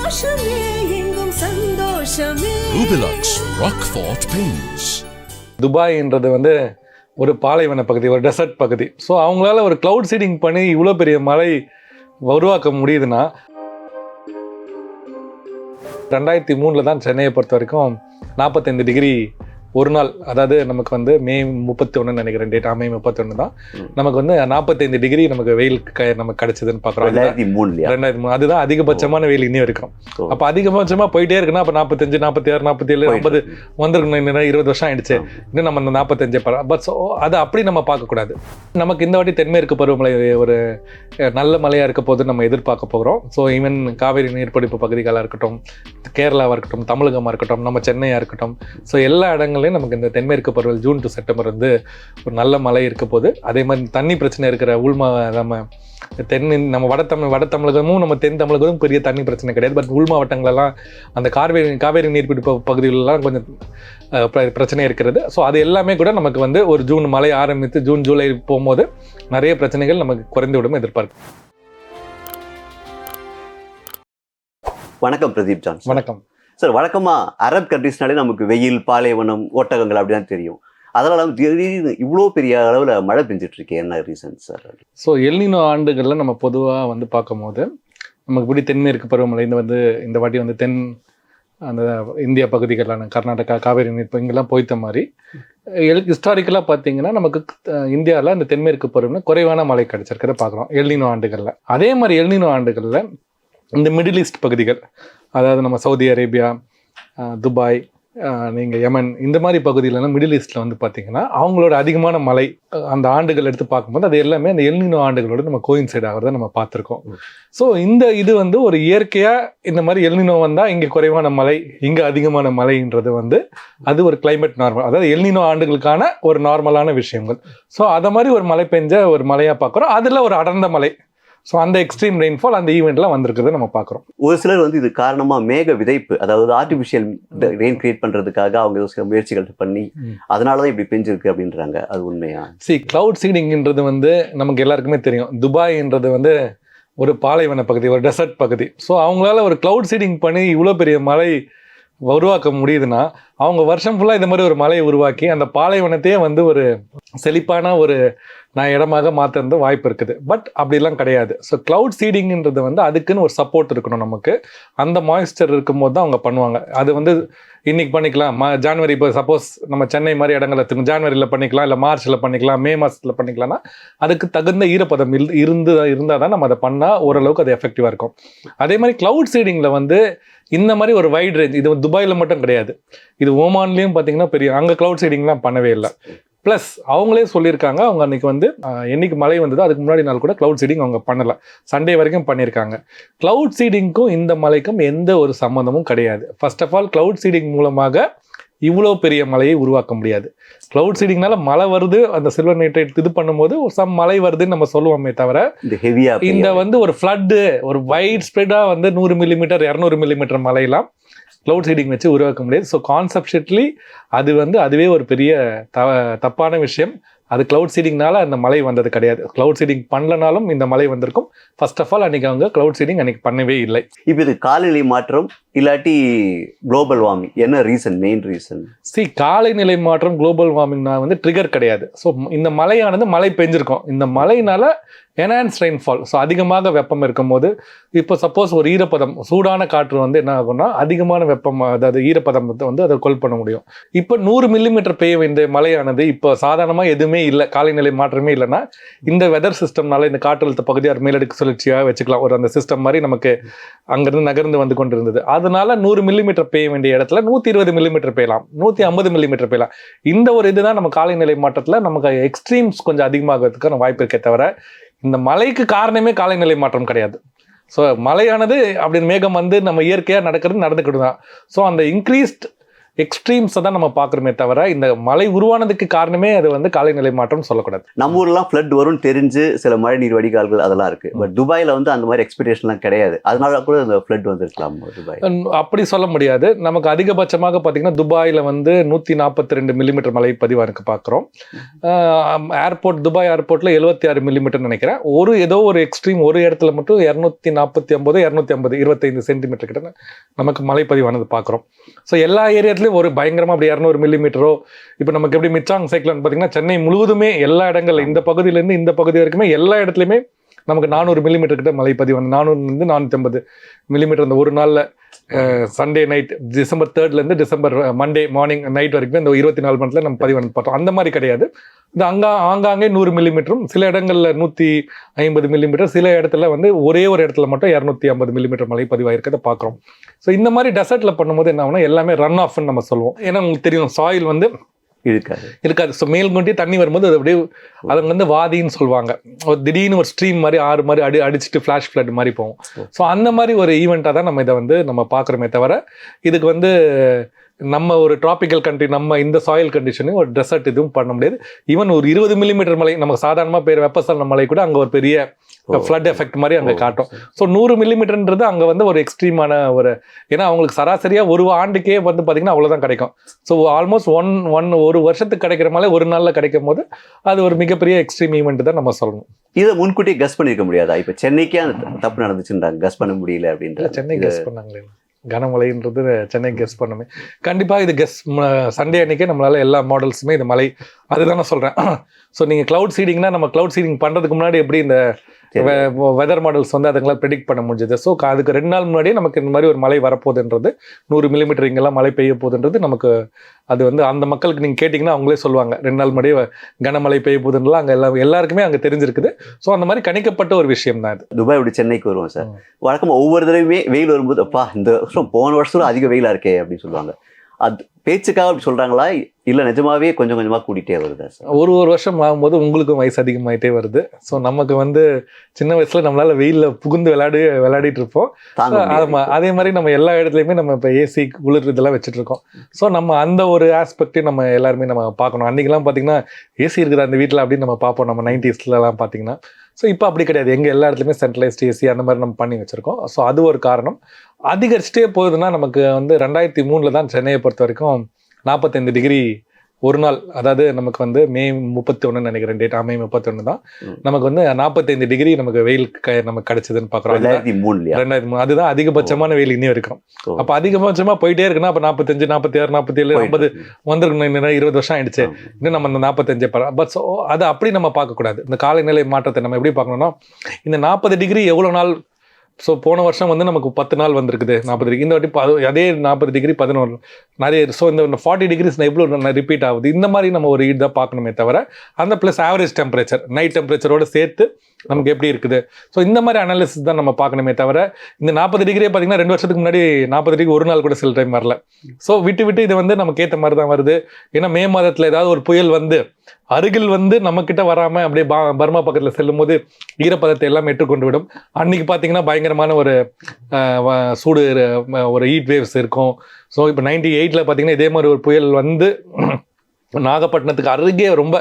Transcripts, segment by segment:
சந்தோஷமே எங்கும் சந்தோஷமே. Rubilux Rockfort Paints. துபாய்ன்றது வந்து ஒரு பாலைவன பகுதி, ஒரு டெசர்ட் பகுதி. ஸோ அவங்களால ஒரு க்ளவுட் சீடிங் பண்ணி இவ்வளோ பெரிய மழை உருவாக்க முடியுதுன்னா 2003 தான் சென்னையை பொறுத்த வரைக்கும் 45 டிகிரி ஒரு நாள், அதாவது நமக்கு வந்து மே 31 நினைக்கிறேன் டேட், மே 31 தான் நமக்கு வந்து 45 டிகிரி நமக்கு வெயில் நமக்கு கிடைச்சதுன்னு பார்க்குறோம். 2003 அதுதான் அதிகபட்சமான வெயில் இன்னும் இருக்கும். அப்போ அதிகபட்சமாக போயிட்டே இருக்குன்னா அப்போ 45, 46, 47, 50 வந்துருக்கணும். இன்னும் 20 வருஷம் ஆயிடுச்சு, இன்னும் நம்ம அந்த 45 பட் ஸோ அதை அப்படி நம்ம பார்க்கக்கூடாது. நமக்கு இந்த வாட்டி தென்மேற்கு பருவமழை ஒரு நல்ல மழையாக இருக்க போது நம்ம எதிர்பார்க்க போகிறோம். ஸோ ஈவன் காவேரி நீர்பிடிப்பு பகுதிகளாக இருக்கட்டும், கேரளாவாக இருக்கட்டும், தமிழகமாக இருக்கட்டும், நம்ம சென்னையாக இருக்கட்டும், ஸோ எல்லா இடங்களையும் நமக்கு இந்த தென்மேற்கு பருவம் ஜூன் டு செப்டம்பர் வந்து ஒரு நல்ல மழை இருக்க போது. அதே மாதிரி தண்ணி பிரச்சனை இருக்கிற நம்ம நம்ம வட தமிழகமும் நம்ம தென் தமிழகமும் பெரிய தண்ணி பிரச்சனை கிடையாது. பட் உள் மாவட்டங்களெல்லாம் அந்த காவேரி நீர்பிடிப்பு பகுதிகளெலாம் கொஞ்சம் பிரச்சனை இருக்கிறது. ஸோ அது எல்லாமே கூட நமக்கு வந்து ஒரு ஜூன் மழை ஆரம்பித்து ஜூன் ஜூலை போகும்போது நிறைய பிரச்சனைகள் நமக்கு குறைந்து விடும் எதிர்பார்க்கும். வணக்கம் பிரதீப் ஜான். வணக்கம் சார். வழக்கமாக அரப் கண்ட்ரிஸ்னாலே நமக்கு வெயில், பாலைவனம், ஒட்டகங்கள் அப்படி தான் தெரியும். அதனால் திடீர்னு இவ்வளோ பெரிய அளவில் மழை பெஞ்சிட்டு இருக்கு, என்ன ரீசன் சார்? ஸோ எல்னினோ ஆண்டுகளில் நம்ம பொதுவாக வந்து பார்க்கும்போது நமக்கு இப்படி தென்மேற்கு பருவமழை இந்த வாட்டி வந்து அந்த இந்திய பகுதிகளான கர்நாடகா, காவேரி நீர் இங்கெல்லாம் போய்த்த மாதிரி ஹிஸ்டாரிக்கலாக பார்த்தீங்கன்னா நமக்கு இந்தியாவில் இந்த தென்மேற்கு பருவமழை குறைவான மழை கிடைச்சிருக்கிறத பார்க்குறோம் எல்னினோ ஆண்டுகளில். அதே மாதிரி எல்னினோ ஆண்டுகளில் இந்த மிடில் ஈஸ்ட் பகுதிகள், அதாவது நம்ம சவுதி அரேபியா, துபாய், நீங்கள் யமன், இந்த மாதிரி பகுதியிலலாம் மிடில் ஈஸ்ட்டில் வந்து பார்த்திங்கன்னா அவங்களோட அதிகமான மழை அந்த ஆண்டுகள் எடுத்து பார்க்கும்போது அது எல்லாமே அந்த எல்னினோ ஆண்டுகளோட நம்ம கோயின்சைட் ஆகிறத நம்ம பார்த்துருக்கோம். ஸோ இது வந்து ஒரு இயற்கையாக இந்த மாதிரி எல்னினோ வந்தால் இங்கே குறைவான மழை, இங்கே அதிகமான மழைன்றது வந்து அது ஒரு கிளைமேட் நார்மல், அதாவது எல்னினோ ஆண்டுகளுக்கான ஒரு நார்மலான விஷயங்கள். ஸோ அதை மாதிரி ஒரு மழை பெஞ்ச ஒரு மழையாக பார்க்குறோம். அதில் ஒரு அடர்ந்த மழை, ஸோ அந்த எக்ஸ்ட்ரீம் ரெயின்ஃபால் அந்த ஈவெண்ட்லாம் வந்திருக்கிறத நம்ம பார்க்குறோம். ஒரு சிலர் வந்து இது காரணமாக மேக விதைப்பு, அதாவது ஆர்டிஃபிஷியல் ரெயின் கிரியேட் பண்ணுறதுக்காக அவங்க சில முயற்சிகள் பண்ணி அதனால தான் இப்படி பெஞ்சிருக்கு அப்படின்றாங்க. அது உண்மையா? கிளவுட் சீடிங்ன்றது வந்து நமக்கு எல்லாருக்குமே தெரியும். துபாய்ன்றது வந்து ஒரு பாலைவன பகுதி, ஒரு டெசர்ட் பகுதி. ஸோ அவங்களால ஒரு கிளவுட் சீடிங் பண்ணி இவ்வளோ பெரிய மழை உருவாக்க முடியுதுன்னா அவங்க வருஷம் ஃபுல்லாக இந்த மாதிரி ஒரு மலையை உருவாக்கி அந்த பாலைவனத்தையே வந்து ஒரு செழிப்பான ஒரு இடமாக மாற்றுறது வாய்ப்பு இருக்குது. பட் அப்படிலாம் கிடையாது. ஸோ கிளவுட் சீடிங்ன்றது வந்து அதுக்குன்னு ஒரு சப்போர்ட் இருக்கணும் நமக்கு. அந்த மாய்ஸ்சர் இருக்கும்போது தான் அவங்க பண்ணுவாங்க. அது வந்து இன்னைக்கு பண்ணிக்கலாம், ஜான்வரி, இப்போ சப்போஸ் நம்ம சென்னை மாதிரி இடங்களை ஜான்வரியில் பண்ணிக்கலாம், இல்லை மார்ச்சில் பண்ணிக்கலாம், மே மாதத்தில் பண்ணிக்கலாம்னா அதுக்கு தகுந்த ஈரப்பதம் இருந்தால் தான் நம்ம அதை பண்ணால் ஓரளவுக்கு அது எஃபெக்டிவாக இருக்கும். அதே மாதிரி கிளவுட் சீடிங்கில் வந்து இந்த மாதிரி ஒரு வைட் ரேஞ்ச், இது துபாயில் மட்டும் கிடையாது, இது ஓமான்லேயும் பார்த்தீங்கன்னா பெரிய அங்கே கிளவுட் சீடிங்லாம் பண்ணவே இல்லை. ப்ளஸ் அவங்களே சொல்லியிருக்காங்க, அவங்க அன்றைக்கி வந்து என்னைக்கு மழை வந்ததோ அதுக்கு முன்னாடி நாள் கூட கிளவுட் சீடிங் அவங்க பண்ணலை, சண்டே வரைக்கும் பண்ணியிருக்காங்க. கிளவுட் சீடிங்க்கும் இந்த மழைக்கும் எந்த ஒரு சம்மந்தமும் கிடையாது. First of all cloud seeding மூலமாக இவ்வளோ பெரிய மழையை உருவாக்க முடியாது. கிளவுட் சீடிங்னால மழை வருது, அந்த சில்வர் நைட்ரேட் இது பண்ணும்போது சம் மழை வருதுன்னு நம்ம சொல்லுவோமே தவிர இந்த வந்து ஒரு ஃப்ளட்டு, ஒரு வைட் ஸ்ப்ரெட்டாக வந்து 100 மில்லிமீட்டர் 200 மில்லிமீட்டர் மழையெல்லாம் கிளவுட் சீடிங் வச்சு உருவாக்க முடியாது. ஸோ கான்செப்ஷுவலி அது வந்து அதுவே ஒரு பெரிய தப்பான விஷயம். அது கிளவுட் சீடிங்னால அந்த மழை வந்தது கிடையாது. கிளவுட் சீடிங் பண்ணலனாலும் இந்த மழை வந்திருக்கும். ஃபர்ஸ்ட் ஆஃப் ஆல் அன்றைக்கி அவங்க கிளவுட் சீடிங் அன்றைக்கி பண்ணவே இல்லை. இப்போ இது காலநிலை மாற்றம் இல்லாட்டி குளோபல் வார்மிங், என்ன ரீசன், மெயின் ரீசன்? காலநிலை மாற்றம் குளோபல் வார்மிங்னா வந்து ட்ரிகர் கிடையாது. ஸோ இந்த மழையானது மழை பெஞ்சிருக்கும், இந்த மழையினால என்ஹான்ஸ் ரெயின்ஃபால். ஸோ அதிகமாக வெப்பம் இருக்கும்போது இப்போ சப்போஸ் ஒரு ஈரப்பதம், சூடான காற்று வந்து என்ன ஆகும்னா அதிகமான வெப்பம், அதாவது ஈரப்பதம் வந்து அதை கொல் பண்ண முடியும். இப்போ 100 மில்லிமீட்டர் பெய்ய வேண்டிய மழையானது இப்போ சாதாரணமாக எதுவுமே இல்லை, காலநிலை மாற்றமே இல்லைன்னா இந்த வெதர் சிஸ்டம்னால இந்த காற்றழுத்த பகுதியார் மேலடுக்கு சுழற்சியாக வச்சுக்கலாம், ஒரு அந்த சிஸ்டம் மாதிரி நமக்கு அங்கிருந்து நகர்ந்து வந்து கொண்டு இருந்தது. அதனால 100 மில்லிமீட்டர் பெய்ய வேண்டிய இடத்துல 120 மில்லிமீட்டர் பெய்யலாம், 150 மில்லிமீட்டர் பெய்யலாம். இந்த ஒரு இதுதான் நம்ம காலநிலை மாற்றத்தில் நமக்கு எக்ஸ்ட்ரீம்ஸ் கொஞ்சம் அதிகமாகிறதுக்கான வாய்ப்பு இருக்கே தவிர இந்த மழைக்கு காரணமே காலநிலை மாற்றம் கிடையாது. ஸோ மழையானது அப்படின்னு மேகம் வந்து நம்ம இயற்கையாக நடக்கிறது நடந்துக்கிட்டு தான். ஸோ அந்த இன்க்ரீஸ்ட் எக்ஸ்ட்ரீம்ஸை தான் நம்ம பார்க்குறோமே தவிர இந்த மழை உருவானதுக்கு காரணமே அது வந்து காலநிலை மாற்றம் சொல்லக்கூடாது. நம்ம ஊர்லாம் ஃப்ளட் வரும்னு தெரிஞ்சு சில மழை நீர் வடிகால்கள் அதெல்லாம் இருக்கு. பட் துபாயில் வந்து அந்த மாதிரி எக்ஸ்பெக்டேஷன்லாம் கிடையாது. அதனால கூட அந்த ஃப்ளட் வந்துருக்கலாம் துபாய். அப்படி சொல்ல முடியாது. நமக்கு அதிகபட்சமாக பார்த்தீங்கன்னா துபாயில் வந்து 142 மில்லிமீட்டர் மழை பதிவாக பார்க்குறோம். ஏர்போர்ட் துபாய் ஏர்போர்ட்டில் 76 மில்லிமீட்டர் நினைக்கிறேன். ஏதோ ஒரு எக்ஸ்ட்ரீம் ஒரு இடத்துல மட்டும் 249 250 25 சென்டிமீட்டர் கிட்ட நமக்கு மழை பதிவானது பார்க்குறோம். ஸோ எல்லா ஏரியாத்துலையும் ஒரு பயங்கரமாக அப்படி 200 மில்லிமீட்டரோ, இப்போ நமக்கு எப்படி மிச்சாங் சைக்ளோன் பார்த்தீங்கன்னா சென்னை முழுவதுமே எல்லா இடங்கள்ல இந்த பகுதியிலேருந்து இந்த பகுதி வரைக்குமே எல்லா இடத்துலையுமே நமக்கு 400 மில்லிமீட்டர் கிட்ட மழை பதிவானது. 400 450 மில்லிமீட்டர் அந்த ஒரு நாளில் Sunday night December 3 December Monday morning night வரைக்கும் இந்த 24 மணி நேரத்தில் நம்ம பதிவானது பார்த்தோம். அந்த மாதிரி கிடையாது. இது ஆங்காங்கே 100 மில்லிமீட்டரும், சில இடங்களில் 150 மில்லிமீட்டர், சில இடத்துல வந்து ஒரே ஒரு இடத்துல மட்டும் 250 மில்லிமீட்டர் மழை பதிவாயிருக்கிறத பார்க்குறோம். ஸோ இந்த மாதிரி டெசர்ட்டில் பண்ணும்போது என்ன ஆகுனா எல்லாமே ரன் ஆஃப்னு நம்ம சொல்லுவோம். ஏன்னா உங்களுக்கு தெரியும் சாயில் வந்து இருக்காது. ஸோ மேல்கொண்டே தண்ணி வரும்போது அது அப்படியே அதை வந்து வாதின்னு சொல்லுவாங்க. ஒரு திடீர்னு ஒரு ஸ்ட்ரீம் மாதிரி ஆறு மாதிரி அடிச்சுட்டு ஃப்ளாஷ் ஃப்ளட் மாதிரி போகும். ஸோ அந்த மாதிரி ஒரு ஈவெண்ட்டாக தான் நம்ம இதை வந்து நம்ம பார்க்குறோமே தவிர இதுக்கு வந்து நம்ம ஒரு டிராபிக்கல் கண்ட்ரி நம்ம இந்த சாயில் கண்டிஷனையும் ஒரு டெசர்ட் இதுவும் பண்ண முடியாது. ஈவன் ஒரு 20 மில்லிமீட்டர் மழை நமக்கு சாதாரணமாக பேர் வெப்பசலன மழை கூட அங்கே ஒரு பெரிய ஃப்ளட் எஃபெக்ட் மாதிரி அங்கே காட்டும். ஸோ 100 மில்லிமீட்டர்ன்றது அங்கே வந்து ஒரு எக்ஸ்ட்ரீமான ஒரு, ஏன்னா அவங்களுக்கு சராசரியாக ஒரு ஆண்டுக்கே வந்து பார்த்தீங்கன்னா அவ்வளோதான் கிடைக்கும். ஸோ ஆல்மோஸ்ட் ஒரு வருஷத்துக்கு கிடைக்கிற மழை ஒரு நாளில் கிடைக்கும் போது அது ஒரு மிகப்பெரிய எக்ஸ்ட்ரீம் ஈவெண்ட் தான் நம்ம சொல்லணும். இதை முன்கூட்டியே கெஸ் பண்ணிருக்க முடியாதா? இப்போ சென்னைக்கே அந்த தப்பு நடந்துச்சுன்றாங்க, கெஸ் பண்ண முடியல அப்படின்ற. சென்னை கெஸ் பண்ணாங்களே கனமழைன்றது சென்னை கெஸ் பண்ணுமே. கண்டிப்பாக இது சண்டே அன்னைக்கே நம்மளால எல்லா மாடல்ஸுமே இது மழை அதுதான் நான் சொல்கிறேன். ஸோ நீங்கள் க்ளவுட் சீடிங்னா நம்ம க்ளவுட் சீடிங் பண்ணுறதுக்கு முன்னாடி எப்படி இந்த வெதர் மாடல்ஸ் வந்து அதுங்களால் ப்ரெடிக்ட் பண்ண முடிஞ்சது. ஸோ அதுக்கு 2 நாள் முன்னாடியே நமக்கு இந்த மாதிரி ஒரு மழை வரப்போகுதுன்றது 100 மில்லிமீட்டர் இங்கெல்லாம் மழை பெய்ய போகுதுன்றது நமக்கு அது வந்து அந்த மக்களுக்கு நீங்கள் கேட்டிங்கன்னா அவங்களே சொல்லுவாங்க 2 நாள் முன்னாடியே கனமழை பெய்ய போகுதுன்றலாம் அங்கே எல்லாருக்குமே அங்கே தெரிஞ்சிருக்குது. ஸோ அந்த மாதிரி கணிக்கப்பட்ட ஒரு விஷயம் தான் இது. துபாய் அப்படி சென்னைக்கு வருவோம் சார். வழக்கமாக ஒவ்வொரு தடவையுமே வெயில் வரும்போது அப்பா இந்த வருஷம் போன வருஷம் அதிக வெயிலாக இருக்கே அப்படின்னு சொல்லுவாங்க. அது பேச்சுக்காக அப்படி சொல்கிறாங்களா இல்லை நிஜமாவே கொஞ்சம் கொஞ்சமாக கூட்டிகிட்டே வருதா சார்? ஒரு வருஷம் ஆகும்போது உங்களுக்கும் வயசு அதிகமாகிட்டே வருது. ஸோ நமக்கு வந்து சின்ன வயசில் நம்மளால் வெயிலில் புகுந்து விளையாடிட்டு இருப்போம். அதே மாதிரி நம்ம எல்லா இடத்துலையுமே நம்ம இப்போ ஏசி குளிர் இதெல்லாம் வச்சுட்டு இருக்கோம். ஸோ நம்ம அந்த ஒரு ஆஸ்பெக்டையும் நம்ம எல்லாருமே நம்ம பார்க்கணும். அன்றைக்கெல்லாம் பார்த்தீங்கன்னா ஏசி இருக்குது அந்த வீட்டில் அப்படின்னு நம்ம பார்ப்போம். நம்ம 90ஸ்லாம் பார்த்தீங்கன்னா. ஸோ இப்போ அப்படி கிடையாது. எங்கள் எல்லா இடத்துலையுமே சென்ட்ரலைஸ்ட் ஏசி அந்த மாதிரி நம்ம பண்ணி வச்சுருக்கோம். ஸோ அது ஒரு காரணம். அதிகரிச்சுட்டே போகுதுன்னா நமக்கு வந்து 2003 தான் சென்னையை பொறுத்த வரைக்கும் 45 டிகிரி ஒரு நாள், அதாவது நமக்கு வந்து மே 31 நினைக்கிறேன் டேட், மே 31 தான் நமக்கு வந்து 45 டிகிரி நமக்கு வெயில் நமக்கு கிடைச்சதுன்னு பார்க்குறோம். 2003 அதுதான் அதிகபட்சமான வெயில் இன்னும் இருக்கும். அப்போ அதிகபட்சமாக போயிட்டே இருக்குன்னா அப்போ 45 46 47 50 வந்துருக்கணும். 20 வருஷம் ஆயிடுச்சு இன்னும் நம்ம அந்த 45 பட் ஸோ அது அப்படி நம்ம பார்க்கக்கூடாது. இந்த காலநிலை மாற்றத்தை நம்ம எப்படி பார்க்கணும்னா இந்த 40 டிகிரி எவ்வளோ நாள். ஸோ போன வருஷம் வந்து நமக்கு 10 நாள் வந்திருக்குது 40 டிகிரி. இந்த வாட்டி அதே 40 டிகிரி 11 நிறைய. ஸோ இந்த 40 டிகிரிஸ் எவ்வளோ ரிப்பீட் ஆகுது இந்த மாதிரி நம்ம ஒரு ஹீட் தான் பார்க்கணுமே தவிர அந்த ப்ளஸ் ஆவரேஜ் டெம்பரேச்சர் நைட் டெம்பரேச்சரோடு சேர்த்து நமக்கு எப்படி இருக்குது. ஸோ இந்த மாதிரி அனாலிசிஸ் தான் நம்ம பார்க்கணுமே தவிர இந்த 40 டிகிரியே பார்த்தீங்கன்னா 2 வருஷத்துக்கு முன்னாடி 40 டிகிரி ஒரு நாள் கூட சில டைம் வரல. ஸோ விட்டு இது வந்து நமக்கு ஏற்ற மாதிரி தான் வருது. ஏன்னா மே மாதத்தில் ஏதாவது ஒரு புயல் வந்து அருகில் வந்து நம்மக்கிட்ட வராமல் அப்படியே பர்மா பக்கத்தில் செல்லும் போது ஈரப்பதத்தை எல்லாம் ஏற்றுக்கொண்டு விடும். அன்னைக்கு பார்த்தீங்கன்னா பயங்கரமான ஒரு சூடு ஒரு ஹீட் வேவ்ஸ் இருக்கும். ஸோ இப்போ 98 பார்த்தீங்கன்னா இதே மாதிரி ஒரு புயல் வந்து நாகப்பட்டினத்துக்கு அருகே ரொம்ப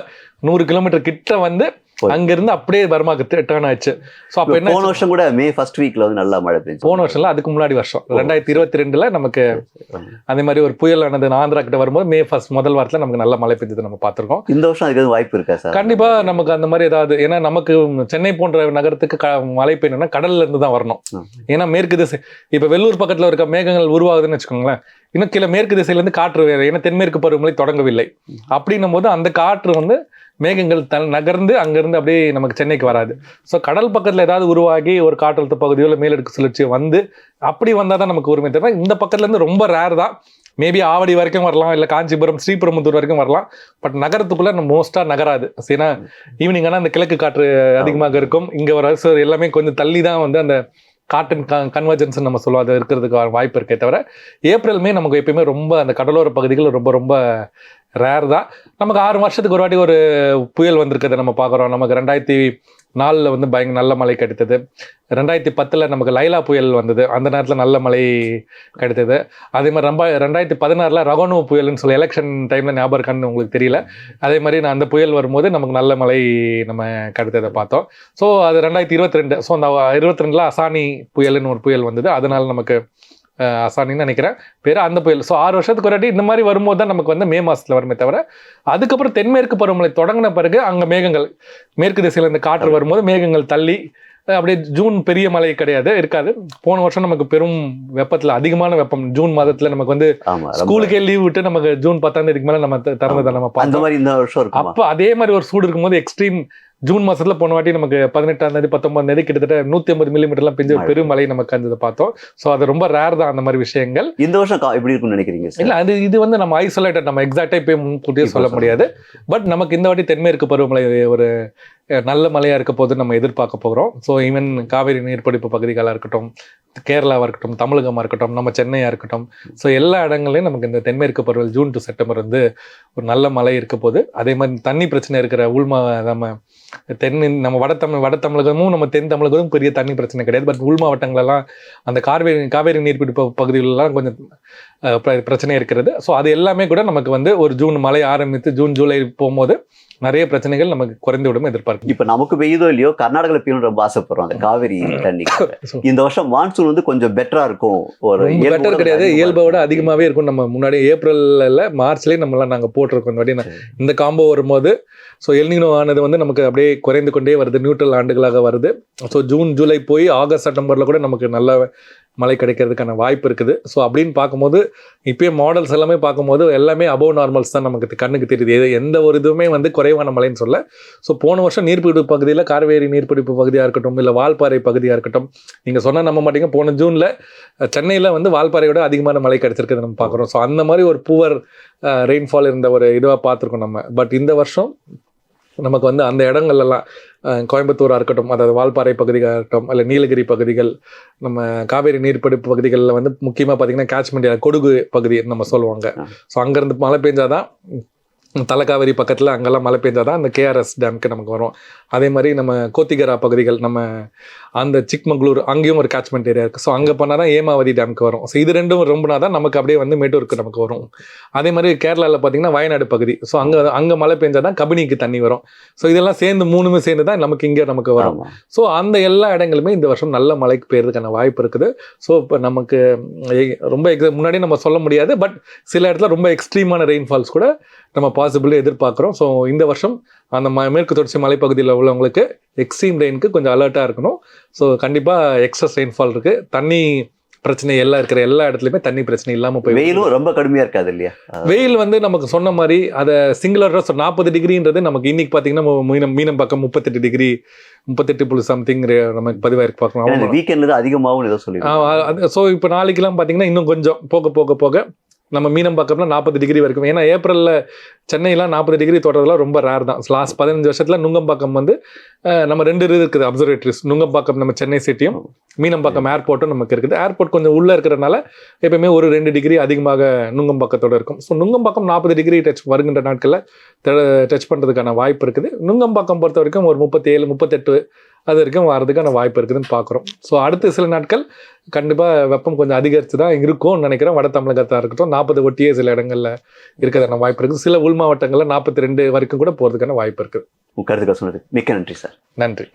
100 கிலோமீட்டர் கிட்ட வந்து அங்கிருந்து அப்படியே பர்மாக்கு டர்ன் ஆயிடுச்சு. ஸோ அப்போ என்ன போன வருஷம் கூட மே ஃபர்ஸ்ட் வீக்ல வந்து நல்லா மழை பெய்யுது. போன வருஷம்ல அதுக்கு முன்னாடி வருஷம் 2022 நமக்கு அதே மாதிரி ஒரு புயல் ஆனது ஆந்திரா கிட்ட வரும்போது மே ஃபர்ஸ்ட் முதல் வாரத்தில் நமக்கு நல்ல மழை பெய்ஞ்சது நம்ம பார்த்துருக்கோம். இந்த வருஷம் அதுக்கு வாய்ப்பு இருக்கா சார்? கண்டிப்பா நமக்கு அந்த மாதிரி ஏதாவது, ஏன்னா நமக்கு சென்னை போன்ற நகரத்துக்கு மழை பெய்யணும்னா கடல்ல இருந்து தான் வரணும். ஏன்னா மேற்கு திசை இப்போ வெள்ளூர் பக்கத்தில் இருக்க மேகங்கள் உருவாகுதுன்னு வச்சுக்கோங்களேன். இன்னும் கீழே மேற்கு திசையிலேருந்து காற்று வேறு, ஏன்னா தென்மேற்கு பருவமழை தொடங்கவில்லை. அப்படின்னும் போது அந்த காற்று வந்து மேகங்கள் நகர்ந்து அங்கிருந்து அப்படியே நமக்கு சென்னைக்கு வராது. ஸோ கடல் பக்கத்தில் ஏதாவது உருவாகி ஒரு காற்றழுத்த பகுதியோ இல்லை மேலடுக்கு சுழற்சியோ வந்து அப்படி வந்தால் தான் நமக்கு உரிமை தவிர இந்த பக்கத்துலேருந்து ரொம்ப ரேர் தான். மேபி ஆவடி வரைக்கும் வரலாம், இல்லை காஞ்சிபுரம் ஸ்ரீபெரும்புதூர் வரைக்கும் வரலாம். பட் நகரத்துக்குள்ளே நம்ம மோஸ்ட்டாக நகராது. ஏன்னா ஈவினிங் ஆனால் அந்த கிழக்கு காற்று அதிகமாக இருக்கும். இங்கே வர எல்லாமே கொஞ்சம் தள்ளி தான் வந்து அந்த காட்டன் கன்வர்ஜென்ஸ் நம்ம சொல்லுவோம், அது இருக்கிறதுக்கு வாய்ப்பு இருக்கே தவிர ஏப்ரல் மே நமக்கு எப்பயுமே ரொம்ப அந்த கடலோர பகுதிகள் ரொம்ப ரொம்ப ரேர் தான். நமக்கு 6 வருஷத்துக்கு ஒரு வாட்டி ஒரு புயல் வந்திருக்குது நம்ம பார்க்குறோம். நமக்கு 2004 வந்து பயங்கர நல்ல மழை கிடைத்தது. 2010 நமக்கு லைலா புயல் வந்தது, அந்த நேரத்தில் நல்ல மழை கிடைத்தது. அதே மாதிரி 2016 ரகோனோ புயல்னு சொல்லி எலெக்ஷன் டைமில் ஞாபகம் இருக்கான்னு உங்களுக்கு தெரியல. அதே மாதிரி நான் அந்த புயல் வரும்போது நமக்கு நல்ல மழை நம்ம கிடைத்ததை பார்த்தோம். ஸோ அது 2022. ஸோ அந்த 22 அசானி புயல்னு ஒரு புயல் வந்தது, அதனால நமக்கு அசானின்னு நினைக்கிறேன் பேர், அந்த புயல். ஸோ 6 வருஷத்துக்கு ஒரு வாட்டி இந்த மாதிரி வரும்போது தான் நமக்கு வந்து மே மாதத்தில் வருமே தவிர, அதுக்கப்புறம் தென்மேற்கு பருவமழை தொடங்கின பிறகு அங்கே மேகங்கள் மேற்கு திசையில் இந்த காற்று வரும்போது மேகங்கள் தள்ளி அப்படியே ஜூன் பெரிய மழை இருக்காது. போன வருஷம் நமக்கு பெரும் வெப்பத்தில் அதிகமான வெப்பம் ஜூன் மாதத்தில் நமக்கு வந்து ஸ்கூலுக்கே லீவ் விட்டு நமக்கு ஜூன் 10ஆம் தேதிக்கு மேலே நம்ம திறந்ததை நம்ம பார்த்தோம். அப்போ அதே மாதிரி ஒரு சூடு இருக்கும்போது எக்ஸ்ட்ரீம் ஜூன் மாசத்துல போன வாட்டி நமக்கு 18ஆம் தேதி 19ஆம் தேதி கிட்டத்தட்ட 150 மில்லிமீட்டர்லாம் பெஞ்ச பெரும் மழை நமக்கு அந்த பார்த்தோம். ஸோ அது ரொம்ப ரேர் தான் அந்த மாதிரி விஷயங்கள். இந்த வருஷம் எப்படி இருக்குன்னு நினைக்கிறீங்க? இல்ல இது வந்து நம்ம ஐசோலேட்டட், நம்ம எக்ஸாக்டா போய் முன்கூட்டியே சொல்ல முடியாது. பட் நமக்கு இந்த வாட்டி தென்மேற்கு பருவமழை ஒரு நல்ல மழையா இருக்க போது நம்ம எதிர்பார்க்க போகிறோம். ஸோ ஈவன் காவேரி நீர்பிடிப்பு பகுதிகளாக இருக்கட்டும், கேரளாவாக இருக்கட்டும், தமிழகமாக இருக்கட்டும், நம்ம சென்னையாக இருக்கட்டும், ஸோ எல்லா இடங்கள்லையும் நமக்கு இந்த தென்மேற்கு பருவம் ஜூன் டு செப்டம்பர் வந்து ஒரு நல்ல மழை இருக்க போது. அதே மாதிரி தண்ணி பிரச்சனை இருக்கிற நம்ம நம்ம வட தமிழகமும் நம்ம தென் தமிழகமும் பெரிய தண்ணி பிரச்சனை கிடையாது. பட் உள் மாவட்டங்களெல்லாம் அந்த காவேரி நீர்பிடிப்பு பகுதிகளெல்லாம் கொஞ்சம் பிரச்சனை இருக்கிறது. ஸோ அது எல்லாமே கூட நமக்கு வந்து ஒரு ஜூன் மழை ஆரம்பித்து ஜூன் ஜூலை போகும்போது நிறைய பிரச்சனைகள் நமக்கு குறைந்து விடும் எதிர்பார்க்கும். இப்ப நமக்கு பெய்யுதோ இல்லையோ, கர்நாடகாவில் பெய்யணும் ரொம்ப ஆசைப்படுறோம் அந்த காவேரி தண்ணி. இந்த வருஷம் மான்சூன் வந்து கொஞ்சம் பெட்டரா இருக்கும், ஒரு பெட்டர் கிடையாது, இயல்பை விட அதிகமாவே இருக்கும். நம்ம முன்னாடி ஏப்ரல்ல மார்ச்லயே நம்மளாம் நாங்க போட்டிருக்கோம் இந்த வாட்டி இந்த காம்போ வரும்போது. ஸோ எல்னினோ ஆனது வந்து நமக்கு அப்படியே குறைந்து கொண்டே வருது, நியூட்ரல் ஆண்டுகளாக வருது. ஸோ ஜூன் ஜூலை போய் ஆகஸ்ட் செப்டம்பர்ல கூட நமக்கு நல்ல மழை கிடைக்கிறதுக்கான வாய்ப்பு இருக்குது. ஸோ அப்படின்னு பார்க்கும்போது இப்போயே மாடல்ஸ் எல்லாமே பார்க்கும்போது எல்லாமே அபவ் நார்மல்ஸ் தான் நமக்கு கண்ணுக்கு தெரியுது. எந்த ஒரு இதுவுமே வந்து குறைவான மழைன்னு சொல்ல. ஸோ போன வருஷம் நீர்பிடிப்பு பகுதியில் காவேரி நீர்பிடிப்பு பகுதியாக இருக்கட்டும், இல்லை வால்பாறை பகுதியாக இருக்கட்டும், நீங்கள் சொன்னால் நம்ப மாட்டீங்க, போன ஜூனில் சென்னையில் வந்து வால்பாறையோட அதிகமான மழை கிடைச்சிருக்குது நம்ம பார்க்குறோம். ஸோ அந்த மாதிரி ஒரு புவர் ரெயின்ஃபால் இருந்த ஒரு இதுவாக பார்த்துருக்கோம் நம்ம. பட் இந்த வருஷம் நமக்கு வந்து அந்த இடங்கள்லாம் கோயம்புத்தூராக இருக்கட்டும், அதாவது வால்பாறை பகுதியாக இருக்கட்டும், இல்லை நீலகிரி பகுதிகள், நம்ம காவேரி நீர்பிடிப்பு பகுதிகளில் வந்து முக்கியமாக பார்த்தீங்கன்னா கேட்ச்மெண்ட் கொடுகு பகுதி நம்ம சொல்லுவாங்க. ஸோ அங்கேருந்து மழை பெஞ்சாதான், தலக்காவேரி பக்கத்தில் அங்கெல்லாம் மழை பெஞ்சாதான் அந்த கேஆர்எஸ் டேமுக்கு நமக்கு வரும். அதே மாதிரி நம்ம கோத்திகரா பகுதிகள், நம்ம அந்த சிக்மங்களூர் அங்கேயும் ஒரு கேட்ச்மெண்ட் ஏரியா இருக்குது. ஸோ அங்கே பண்ணால் தான் ஏமாவதி டேமுக்கு வரும். ஸோ இது ரெண்டும் ரொம்பனா தான் நமக்கு அப்படியே வந்து மேட்டூருக்கு நமக்கு வரும். அதே மாதிரி கேரளாவில் பார்த்தீங்கன்னா வயநாடு பகுதி, ஸோ அங்கே மழை பெஞ்சால் தான் கபினிக்கு தண்ணி வரும். ஸோ இதெல்லாம் சேர்ந்து மூணுமே சேர்ந்து தான் நமக்கு இங்கே நமக்கு வரும். ஸோ அந்த எல்லா இடங்களுமே இந்த வருஷம் நல்ல மழைக்கு பெய்யறதுக்கான வாய்ப்பு இருக்குது. ஸோ இப்போ நமக்கு ரொம்ப முன்னாடி நம்ம சொல்ல முடியாது, பட் சில இடத்துல ரொம்ப எக்ஸ்ட்ரீமான ரெயின்ஃபால்ஸ் கூட நம்ம பாசிபிளி எதிர்பார்க்குறோம். ஸோ இந்த வருஷம் அந்த மேற்கு தொடர்ச்சி மலைப்பகுதியில் உள்ளவங்களுக்கு எக்ஸ்ட்ரீம் ரெயினுக்கு கொஞ்சம் அலர்ட்டாக இருக்கணும். ஸோ கண்டிப்பாக எக்ஸஸ் ரெயின்ஃபால் இருக்குது. தண்ணி பிரச்சனை எல்லாம் இருக்கிற எல்லா இடத்துலையுமே தண்ணி பிரச்சனை இல்லாமல் போய் வெயிலும் ரொம்ப கடுமையாக இருக்காது இல்லையா? வெயில் வந்து நமக்கு சொன்ன மாதிரி அதை சிங்குலராக 40 டிகிரின்றது நமக்கு இன்னைக்கு பார்த்தீங்கன்னா மீனம் பக்கம் 38 டிகிரி 38 சம்திங் நமக்கு பதிவாயிருக்கு பார்க்கலாம். வீக்கெண்டில் தான் அதிகமாகவும் ஏதோ சொல்லி. ஸோ இப்போ நாளைக்கெல்லாம் பார்த்தீங்கன்னா இன்னும் கொஞ்சம் போக நம்ம மீனம்பாக்கம்ல 40 டிகிரி வரைக்கும். ஏன்னா ஏப்ரலில் சென்னையெல்லாம் 40 டிகிரி தொடர்றதுலாம் ரொம்ப ரேர் தான். லாஸ்ட் 15 வருஷத்தில் நுங்கம்பாக்கம் வந்து நம்ம 2 இருக்குது அப்சர்வேட்டரிஸ். நுங்கம்பாக்கம் நம்ம சென்னை சிட்டியும், மீனம்பாக்கம் ஏர்போர்ட்டும் நமக்கு இருக்குது. ஏர்போர்ட் கொஞ்சம் உள்ளே இருக்கிறதுனால எப்பயுமே ஒரு 2 டிகிரி அதிகமாக நுங்கம்பாக்கத்தோடு இருக்கும். ஸோ நுங்கம்பாக்கம் 40 டிகிரி வருகின்ற நாட்களில் டச் பண்ணுறதுக்கான வாய்ப்பு இருக்குது. நுங்கம்பாக்கம் பொறுத்த வரைக்கும் ஒரு 37, 38 அது வரைக்கும் வரதுக்கான வாய்ப்பு இருக்குதுன்னு பார்க்குறோம். ஸோ அடுத்த சில நாட்கள் கண்டிப்பாக வெப்பம் கொஞ்சம் அதிகரித்து தான் இருக்கும்னு நினைக்கிறேன். வட தமிழகத்தாக இருக்கட்டும் 40 ஒட்டியே சில இடங்களில் இருக்கிறதான வாய்ப்பு இருக்குது. சில உள் மாவட்டங்களில் 42 வரைக்கும் கூட போகிறதுக்கான வாய்ப்பு இருக்குது. கருத்துக்கள் சொன்னது மிக்க நன்றி சார். நன்றி.